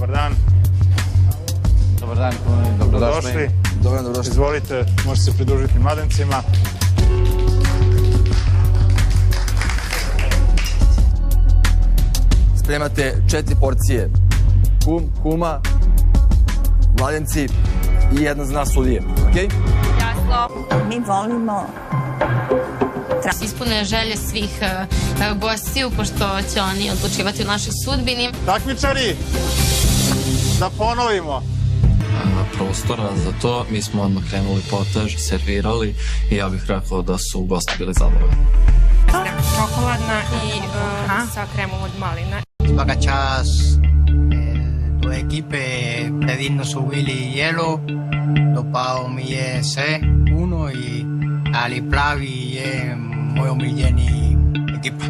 dobar dan. Dobar dan, dobrodošli. Dobrodošli. Izvolite, možete se pridružiti mladencima. Spremate 4 porcije. Kuma, mladenci i jedna zna sudije. Okej? Jasno. Mi volimo Ispune želje svih gostiju, pošto će oni odlučivati u našoj sudbini. Takmičari, da ponovimo. Prostora za to, mi smo odmah krenuli potež, servirali i ja bih rekao da su gosti bili zadovoljni. Čokoladna i sa kremom od malina. Svaka čast tu ekipe pedirnos subir hielo, dopao mi je sve puno i ali pravi je moj omiljeni ekipa.